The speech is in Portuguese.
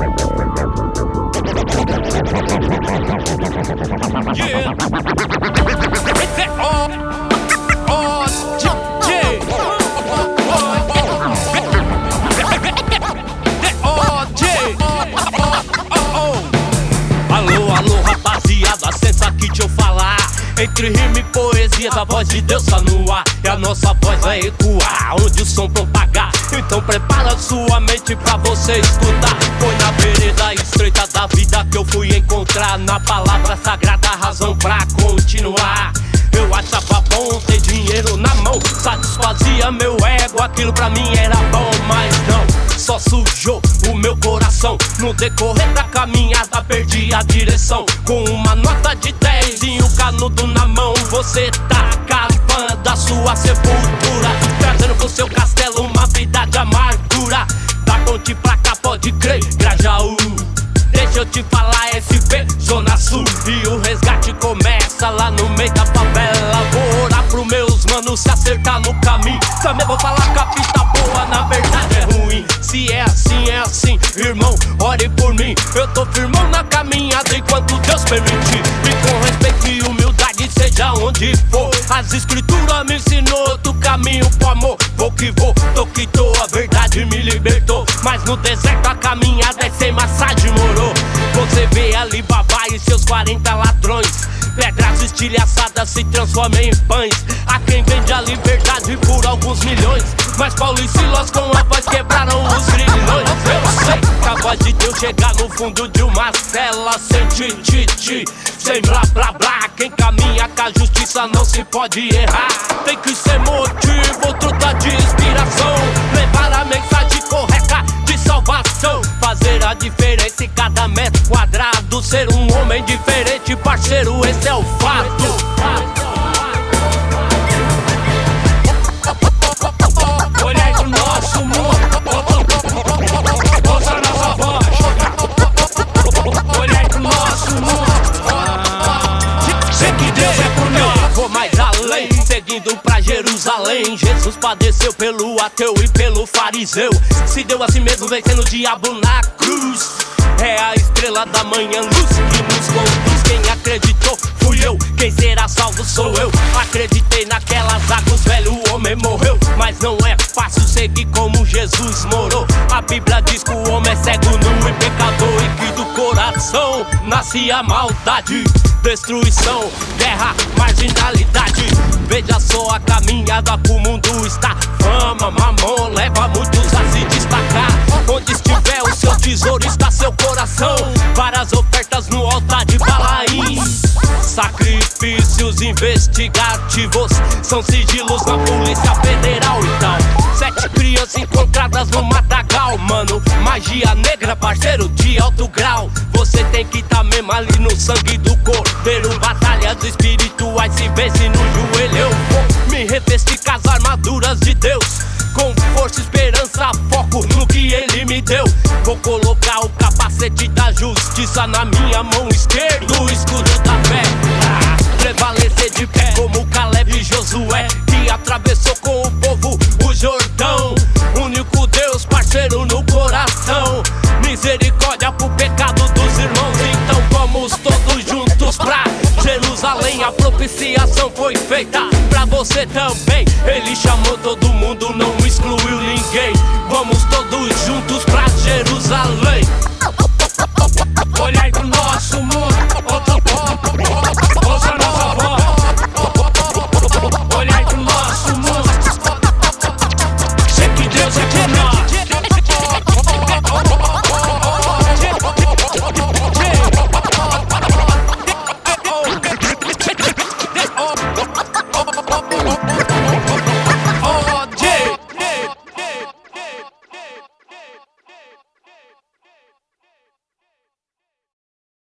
Yeah. Oh, oh, DJ. Alô, alô, rapaziada, senta aqui deixa eu falar. Entre rima e poesia, a voz de Deus tá no ar. E a nossa voz vai ecoar onde o som propagar. Então prepara sua mente pra você escutar. Foi na vereda estreita da vida que eu fui encontrar, na palavra sagrada, a razão pra continuar. Eu achava bom ter dinheiro na mão, satisfazia meu ego, aquilo pra mim era bom. Mas não, só sujou o meu coração. No decorrer da caminhada perdi a direção. Com uma nota de 10 e um canudo na mão, você tá cavando a sua sepultura, trazendo pro seu castelo uma vida de amargura. Da ponte pra cá pode crer, Grajaú. Deixa eu te falar, SP, Zona Sul. E o resgate começa lá no meio da favela. Vou orar pros meus manos se acertar no caminho. Também vou falar que a pista boa na verdade é ruim. Se é assim, irmão, ore por mim. Eu tô firmão na caminhada enquanto Deus permitir. E com respeito e humildade, seja onde for. As escrituras me ensinou outro caminho pro amor. Vou que vou, tô que tô, a verdade me libertou. Mas no deserto a caminhada é sem massagem, moro. Você vê ali Babá e seus 40 ladrões. Pedras estilhaçadas se transformam em pães. Há quem vende a liberdade por alguns milhões, mas Paulo e Silas com a voz quebraram os grilhões. Eu sei que a voz de Deus chega no fundo de uma cela, sem tititi, sem blá blá blá. Quem caminha com a justiça não se pode errar. Tem que ser motivo, truta de inspiração, levar a mensagem correta de salvação, fazer a diferença em cada metro quadrado, ser um homem diferente, parceiro, esse é o fato. Olhar pro nosso mundo, ouça nossa voz. Olhar pro nosso mundo, sei que Deus é por nós. Vou mais além, seguindo pra Jerusalém. Jesus padeceu pelo ateu e pelo fariseu. Se deu a si mesmo vencendo o diabo na cruz. É a estrela da manhã, luz que nos conduz. Quem acreditou fui eu, quem será salvo sou eu. Acreditei naquelas águas, velho homem morreu. Mas não é fácil seguir como Jesus morou. A Bíblia diz que o homem é cego, nu e pecador, e que do coração nasce a maldade, destruição, guerra, marginalidade. Veja só a caminhada pro mundo está. Fama, mamão, leva muitos a se destacar. Onde estiver o seu tesouro está seu coração. Várias ofertas no altar de Balaim. Sacrifícios investigativos são sigilos na Polícia Federal. Então, 7 crianças encontradas no matagal, mano. Magia negra, parceiro de alto grau. Você tem que tá mesmo ali no sangue do cordeiro. Batalhas espirituais se vence no joelho. Eu vou me revestir com as armaduras de Deus, com força, esperança, foco no que Ele me deu. Vou colocar o capacete da justiça na minha mão esquerda, o escudo da fé, prevalecer de pé como Caleb e Josué, que atravessou com o povo o Jordão. Único Deus, parceiro no coração, misericórdia pro pecado dos irmãos. Então vamos todos juntos pra Jerusalém. A propiciação foi feita pra você também. Ele chamou todo mundo, não excluiu ninguém. Vamos todos juntos pra Jerusalém.